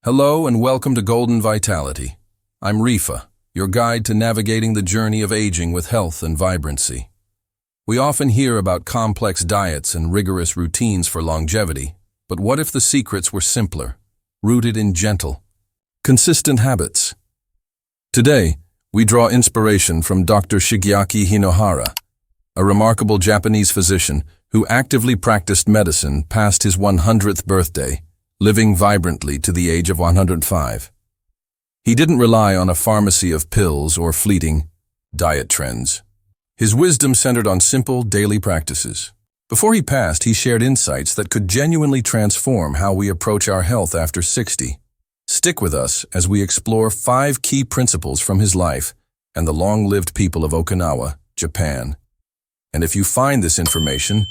Hello and welcome to Golden Vitality. I'm Rifa, your guide to navigating the journey of aging with health and vibrancy. We often hear about complex diets and rigorous routines for longevity, but what if the secrets were simpler, rooted in gentle, consistent habits? Today, we draw inspiration from Dr. Shigeaki Hara, a remarkable Japanese physician who actively practiced medicine past his 100th birthday, living vibrantly to the age of 105. He didn't rely on a pharmacy of pills or fleeting diet trends. His wisdom centered on simple daily practices. Before he passed, he shared insights that could genuinely transform how we approach our health after 60. Stick with us as we explore 5 key principles from his life and the long-lived people of Okinawa, Japan. And if you find this information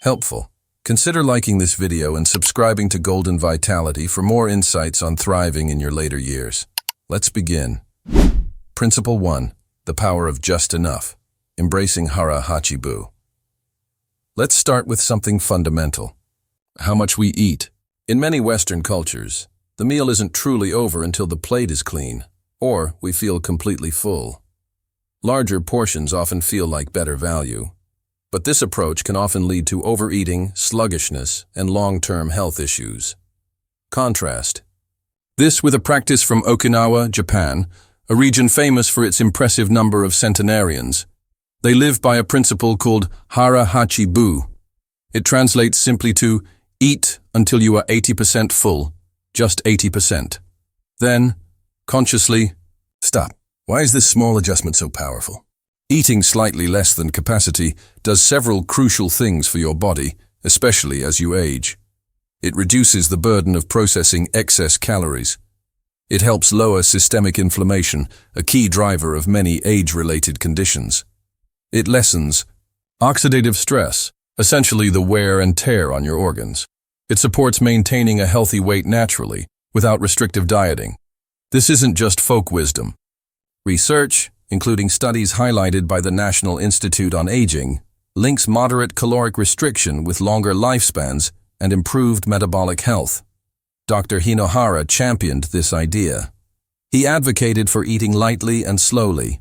helpful, consider liking this video and subscribing to Golden Vitality for more insights on thriving in your later years. Let's begin. Principle 1. The power of just enough. Embracing Hara Hachi. Let's start with something fundamental. How much we eat. In many Western cultures, the meal isn't truly over until the plate is clean, or we feel completely full. Larger portions often feel like better value. But this approach can often lead to overeating, sluggishness, and long-term health issues. Contrast this with a practice from Okinawa, Japan, a region famous for its impressive number of centenarians. They live by a principle called Hara Hachi. It translates simply to eat until you are 80% full, just 80%. Then, consciously, stop. Why is this small adjustment so powerful? Eating slightly less than capacity does several crucial things for your body, especially as you age. It reduces the burden of processing excess calories. It helps lower systemic inflammation, a key driver of many age-related conditions. It lessens oxidative stress, essentially the wear and tear on your organs. It supports maintaining a healthy weight naturally, without restrictive dieting. This isn't just folk wisdom. Research, including studies highlighted by the National Institute on Aging, links moderate caloric restriction with longer lifespans and improved metabolic health. Dr. Hara championed this idea. He advocated for eating lightly and slowly,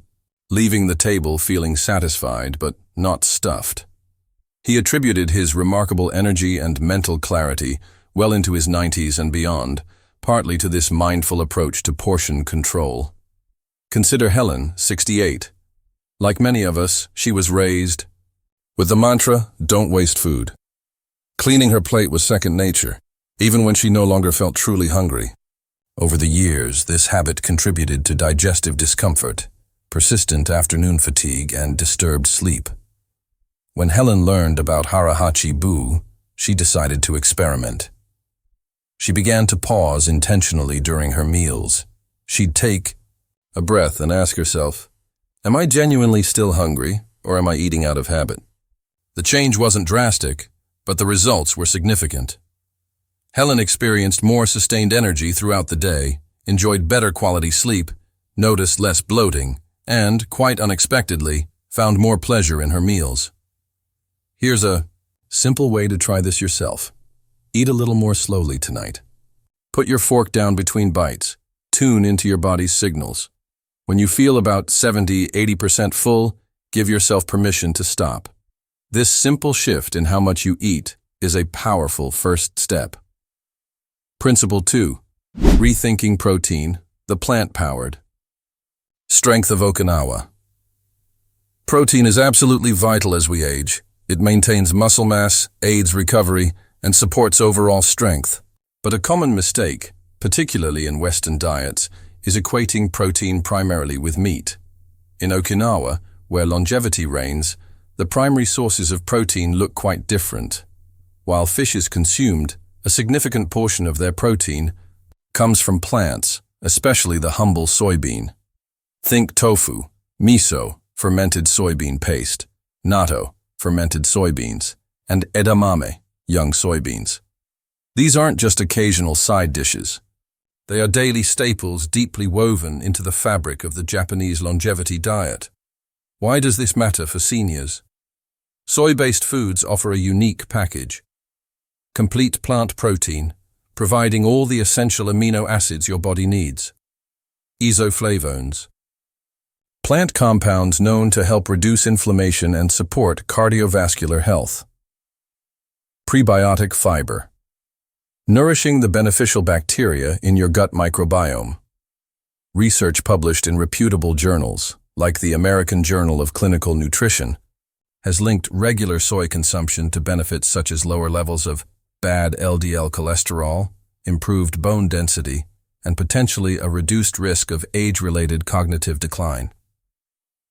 leaving the table feeling satisfied but not stuffed. He attributed his remarkable energy and mental clarity well into his 90s and beyond, partly to this mindful approach to portion control. Consider Helen, 68. Like many of us, she was raised with the mantra, don't waste food. Cleaning her plate was second nature, even when she no longer felt truly hungry. Over the years, this habit contributed to digestive discomfort, persistent afternoon fatigue, and disturbed sleep. When Helen learned about Hara Hachi, she decided to experiment. She began to pause intentionally during her meals. She'd take a breath and ask herself, am I genuinely still hungry, or am I eating out of habit? The change wasn't drastic, but the results were significant. Helen experienced more sustained energy throughout the day, enjoyed better quality sleep, noticed less bloating, and, quite unexpectedly, found more pleasure in her meals. Here's a simple way to try this yourself. Eat a little more slowly tonight. Put your fork down between bites. Tune into your body's signals. When you feel about 70–80% full, give yourself permission to stop. This simple shift in how much you eat is a powerful first step. Principle 2. Rethinking protein, the plant-powered strength of Okinawa. Protein is absolutely vital as we age. It maintains muscle mass, aids recovery, and supports overall strength. But a common mistake, particularly in Western diets, is equating protein primarily with meat. In Okinawa, where longevity reigns, the primary sources of protein look quite different. While fish is consumed, a significant portion of their protein comes from plants, especially the humble soybean. Think tofu, miso, fermented soybean paste, natto, fermented soybeans, and edamame, young soybeans. These aren't just occasional side dishes. They are daily staples deeply woven into the fabric of the Japanese longevity diet. Why does this matter for seniors? Soy-based foods offer a unique package. Complete plant protein, providing all the essential amino acids your body needs. Isoflavones. Plant compounds known to help reduce inflammation and support cardiovascular health. Prebiotic fiber. Nourishing the beneficial bacteria in your gut microbiome. Research published in reputable journals, like the American Journal of Clinical Nutrition, has linked regular soy consumption to benefits such as lower levels of bad LDL cholesterol, improved bone density, and potentially a reduced risk of age-related cognitive decline.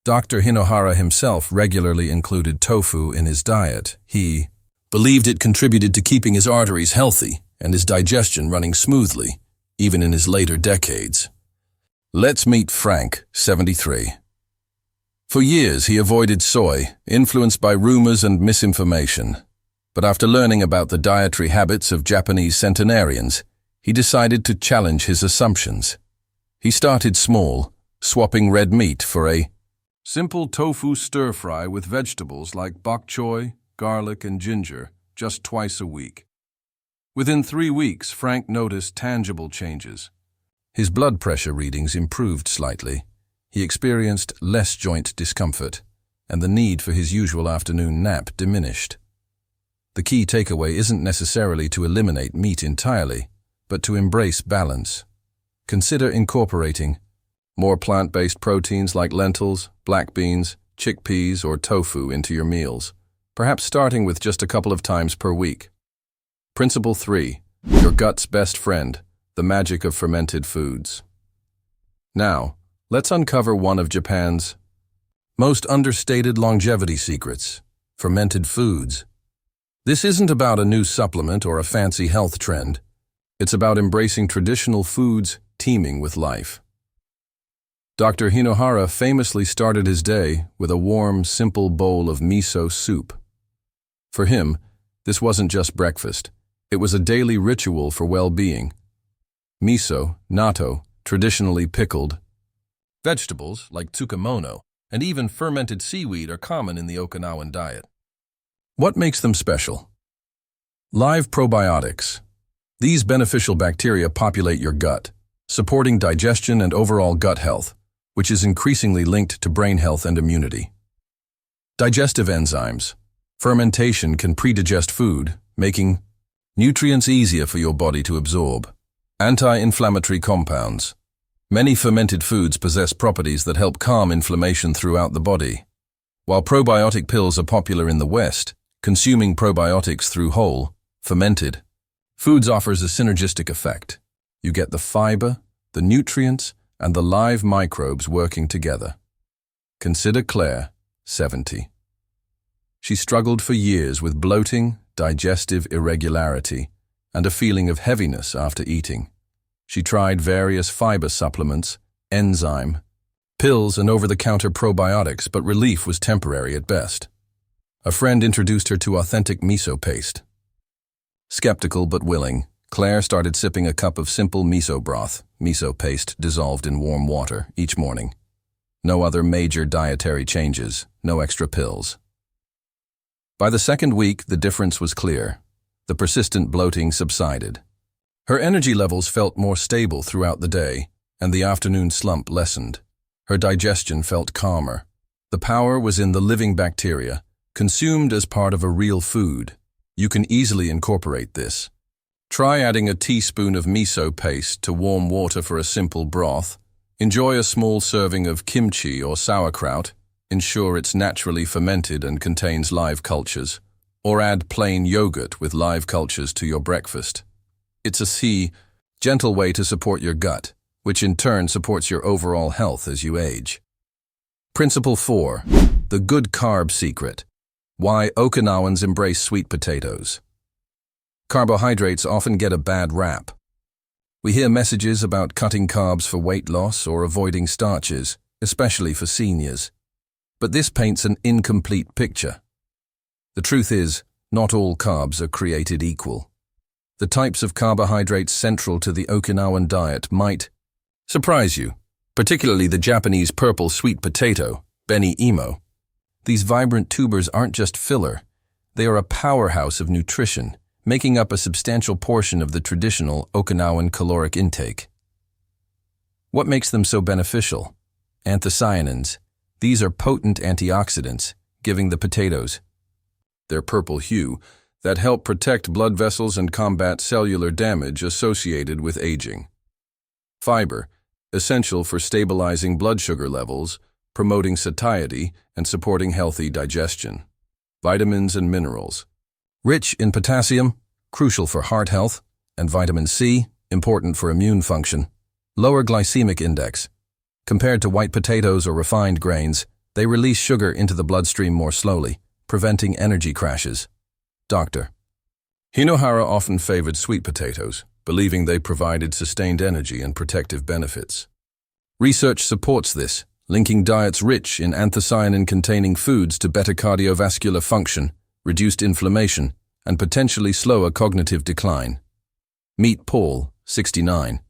Dr. Hara himself regularly included tofu in his diet. He believed it contributed to keeping his arteries healthy and his digestion running smoothly, even in his later decades. Let's meet Frank, 73. For years, he avoided soy, influenced by rumors and misinformation. But after learning about the dietary habits of Japanese centenarians, he decided to challenge his assumptions. He started small, swapping red meat for a simple tofu stir-fry with vegetables like bok choy, garlic, and ginger, just twice a week. Within 3 weeks, Frank noticed tangible changes. His blood pressure readings improved slightly. He experienced less joint discomfort, and the need for his usual afternoon nap diminished. The key takeaway isn't necessarily to eliminate meat entirely, but to embrace balance. Consider incorporating more plant-based proteins like lentils, black beans, chickpeas, or tofu into your meals, perhaps starting with just a couple of times per week. Principle 3. Your gut's best friend, the magic of fermented foods. Now, let's uncover one of Japan's most understated longevity secrets, fermented foods. This isn't about a new supplement or a fancy health trend. It's about embracing traditional foods teeming with life. Dr. Hara famously started his day with a warm, simple bowl of miso soup. For him, this wasn't just breakfast. It was a daily ritual for well-being. Miso, natto, traditionally pickled vegetables like tsukemono, and even fermented seaweed are common in the Okinawan diet. What makes them special? Live probiotics. These beneficial bacteria populate your gut, supporting digestion and overall gut health, which is increasingly linked to brain health and immunity. Digestive enzymes. Fermentation can pre-digest food, making nutrients easier for your body to absorb. Anti-inflammatory compounds. Many fermented foods possess properties that help calm inflammation throughout the body. While probiotic pills are popular in the West, consuming probiotics through whole, fermented foods offers a synergistic effect. You get the fiber, the nutrients, and the live microbes working together. Consider Claire, 70. She struggled for years with bloating, digestive irregularity, and a feeling of heaviness after eating. She tried various fiber supplements, enzyme, pills, and over-the-counter probiotics, but relief was temporary at best. A friend introduced her to authentic miso paste. Skeptical but willing, Claire started sipping a cup of simple miso broth, miso paste dissolved in warm water, each morning. No other major dietary changes, no extra pills. By the second week, the difference was clear. The persistent bloating subsided. Her energy levels felt more stable throughout the day, and the afternoon slump lessened. Her digestion felt calmer. The power was in the living bacteria, consumed as part of a real food. You can easily incorporate this. Try adding a teaspoon of miso paste to warm water for a simple broth. Enjoy a small serving of kimchi or sauerkraut. Ensure it's naturally fermented and contains live cultures. Or add plain yogurt with live cultures to your breakfast. It's a gentle way to support your gut, which in turn supports your overall health as you age. Principle 4. The good carb secret. Why Okinawans embrace sweet potatoes. Carbohydrates often get a bad rap. We hear messages about cutting carbs for weight loss or avoiding starches, especially for seniors. But this paints an incomplete picture. The truth is, not all carbs are created equal. The types of carbohydrates central to the Okinawan diet might surprise you, particularly the Japanese purple sweet potato, beni imo. These vibrant tubers aren't just filler, they are a powerhouse of nutrition, making up a substantial portion of the traditional Okinawan caloric intake. What makes them so beneficial? Anthocyanins. These are potent antioxidants, giving the potatoes their purple hue that help protect blood vessels and combat cellular damage associated with aging. Fiber, essential for stabilizing blood sugar levels, promoting satiety, and supporting healthy digestion. Vitamins and minerals. Rich in potassium, crucial for heart health, and vitamin C, important for immune function. Lower glycemic index. Compared to white potatoes or refined grains, they release sugar into the bloodstream more slowly, preventing energy crashes. Dr. Hara often favored sweet potatoes, believing they provided sustained energy and protective benefits. Research supports this, linking diets rich in anthocyanin-containing foods to better cardiovascular function, reduced inflammation, and potentially slower cognitive decline. Meet Paul, 69.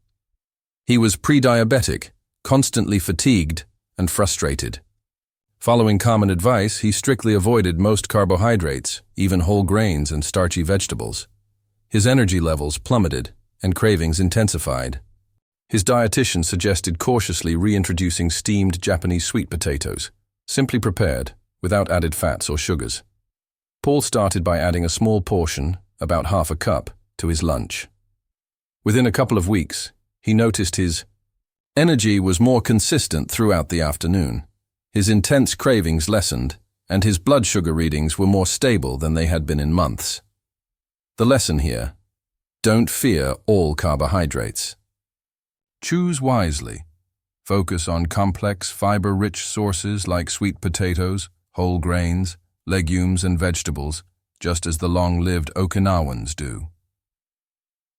He was pre-diabetic, constantly fatigued, and frustrated. Following common advice, he strictly avoided most carbohydrates, even whole grains and starchy vegetables. His energy levels plummeted, and cravings intensified. His dietitian suggested cautiously reintroducing steamed Japanese sweet potatoes, simply prepared, without added fats or sugars. Paul started by adding a small portion, about half a cup, to his lunch. Within a couple of weeks, he noticed his energy was more consistent throughout the afternoon. His intense cravings lessened, and his blood sugar readings were more stable than they had been in months. The lesson here: don't fear all carbohydrates. Choose wisely. Focus on complex, fiber-rich sources like sweet potatoes, whole grains, legumes, and vegetables, just as the long-lived Okinawans do.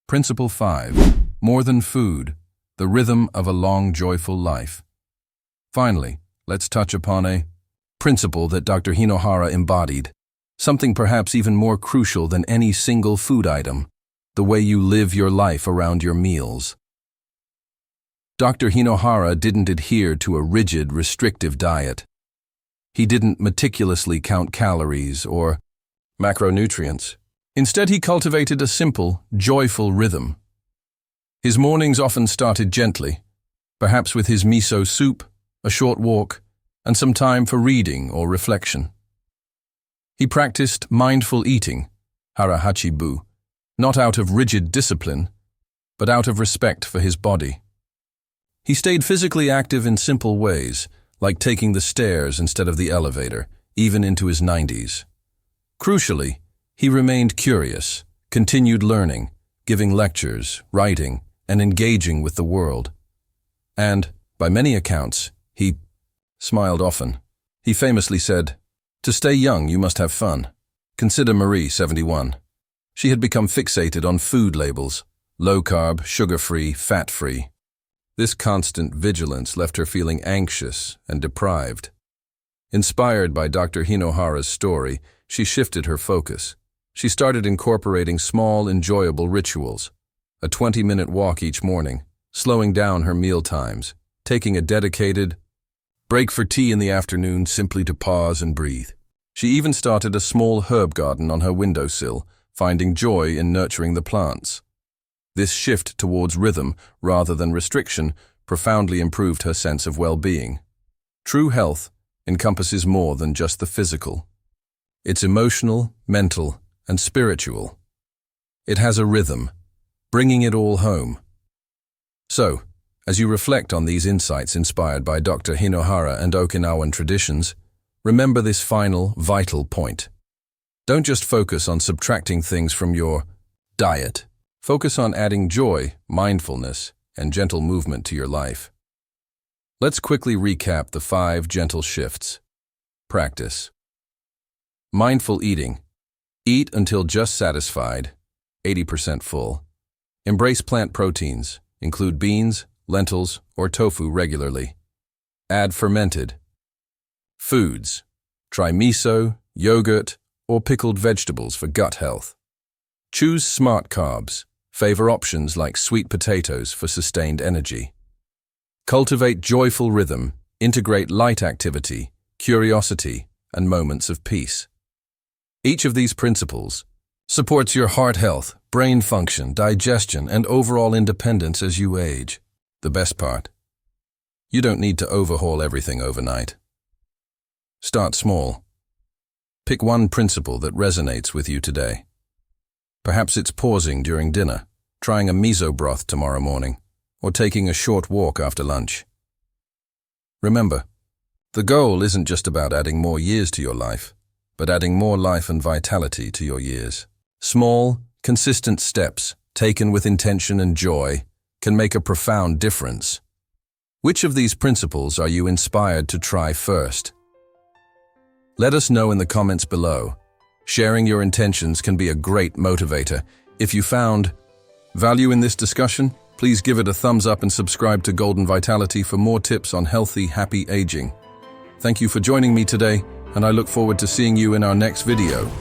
Principle 5. More than food, the rhythm of a long, joyful life. Finally, let's touch upon a principle that Dr. Hara embodied, something perhaps even more crucial than any single food item: the way you live your life around your meals. Dr. Hara didn't adhere to a rigid, restrictive diet. He didn't meticulously count calories or macronutrients. Instead, he cultivated a simple, joyful rhythm. His mornings often started gently, perhaps with his miso soup, a short walk, and some time for reading or reflection. He practiced mindful eating, Hachi, not out of rigid discipline, but out of respect for his body. He stayed physically active in simple ways, like taking the stairs instead of the elevator, even into his 90s. Crucially, he remained curious, continued learning, giving lectures, writing, and engaging with the world. And, by many accounts, he smiled often. He famously said, "To stay young, you must have fun." Consider Marie, 71. She had become fixated on food labels: low-carb, sugar-free, fat-free. This constant vigilance left her feeling anxious and deprived. Inspired by Dr. Hara's story, she shifted her focus. She started incorporating small, enjoyable rituals: a 20-minute walk each morning, slowing down her meal times, taking a dedicated break for tea in the afternoon simply to pause and breathe. She even started a small herb garden on her windowsill, finding joy in nurturing the plants. This shift towards rhythm rather than restriction profoundly improved her sense of well-being. True health encompasses more than just the physical. It's emotional, mental, and spiritual. It has a rhythm, bringing it all home. So, as you reflect on these insights inspired by Dr. Hara and Okinawan traditions, remember this final, vital point. Don't just focus on subtracting things from your diet. Focus on adding joy, mindfulness, and gentle movement to your life. Let's quickly recap the 5 gentle shifts. Practice. Mindful eating. Eat until just satisfied, 80% full. Embrace plant proteins. Include beans, lentils, or tofu regularly. Add fermented foods. Try miso, yogurt, or pickled vegetables for gut health. Choose smart carbs. Favor options like sweet potatoes for sustained energy. Cultivate joyful rhythm. Integrate light activity, curiosity, and moments of peace. Each of these principles, Supports your heart health, brain function, digestion, and overall independence as you age. The best part? You don't need to overhaul everything overnight. Start small. Pick one principle that resonates with you today. Perhaps it's pausing during dinner, trying a miso broth tomorrow morning, or taking a short walk after lunch. Remember, the goal isn't just about adding more years to your life, but adding more life and vitality to your years. Small, consistent steps, taken with intention and joy, can make a profound difference. Which of these principles are you inspired to try first? Let us know in the comments below. Sharing your intentions can be a great motivator. If you found value in this discussion, please give it a thumbs up and subscribe to Golden Vitality for more tips on healthy, happy aging. Thank you for joining me today, and I look forward to seeing you in our next video.